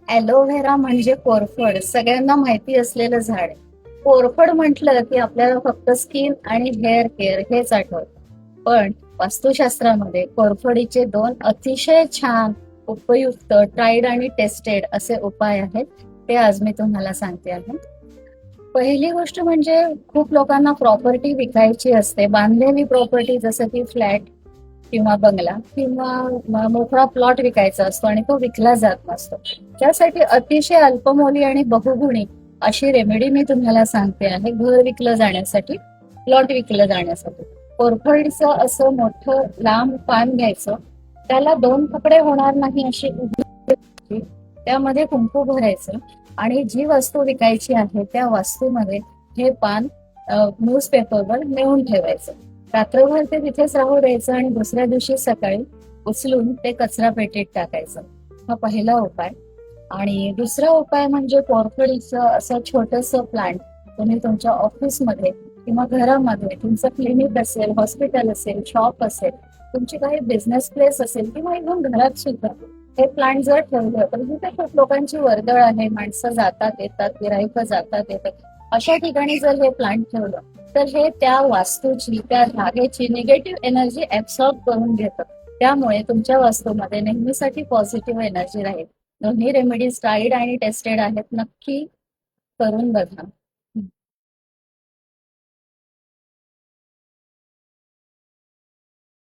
Aloe vera म्हणजे कोरफड, सगळ्यांना माहिती असलेलं झाड. कोरफड म्हटलं की आपल्याला फक्त स्किन आणि हेअर केअर हेच आठवतं. पण वास्तुशास्त्रामध्ये कोरफडीचे दोन अतिशय छान, उपयुक्त, ट्राईड आणि टेस्टेड असे उपाय आहेत. ते आज मी तुम्हाला सांगते आहे. पहिली गोष्ट म्हणजे खूप लोकांना प्रॉपर्टी विकायची असते. बांधलेली प्रॉपर्टी जसं की फ्लॅट किंवा बंगला किंवा मोकळा प्लॉट विकायचा असतो आणि तो विकला जात नसतो. त्यासाठी अतिशय अल्पमोली आणि बहुगुणी अशी रेमेडी मी तुम्हाला सांगते आहे. घर विकलं जाण्यासाठी, प्लॉट विकलं जाण्यासाठी. कोरफडीचं असं मोठं लांब पान घ्यायचं, त्याला दोन तुकडे होणार नाही अशी उभी करायची, त्यामध्ये कुंकू भरायचं आणि जी वस्तू विकायची आहे त्या वस्तूमध्ये हे पान न्यूजपेपरवर नेऊन ठेवायचं. रात्रभर ते तिथेच राहू द्यायचं आणि दुसऱ्या दिवशी सकाळी उचलून ते कचरा पेटीत टाकायचं. हा पहिला उपाय. आणि दुसरा उपाय म्हणजे कोरफडीचं असं छोटंसं प्लांट तुम्ही तुमच्या ऑफिसमध्ये किंवा घरामध्ये, तुमचं क्लिनिक असेल, हॉस्पिटल असेल, शॉप असेल, तुमची काही बिझनेस प्लेस असेल किंवा इव्हन घरात सुद्धा हे प्लांट जर ठेवलं तर तिथे खूप लोकांची वर्दळ आहे, माणसं जातात येतात, गिराईक जातात येतात, अशा ठिकाणी जर हे प्लांट ठेवलं तर हे त्या वास्तूची, त्या जागेची निगेटिव्ह एनर्जी ऍब्सॉर्ब करून घेतं. त्यामुळे तुमच्या वास्तूमध्ये नेहमीसाठी पॉझिटिव्ह एनर्जी राहील. दोन्ही रेमेडीज ट्राईड आणि टेस्टेड आहेत. नक्की करून बघा.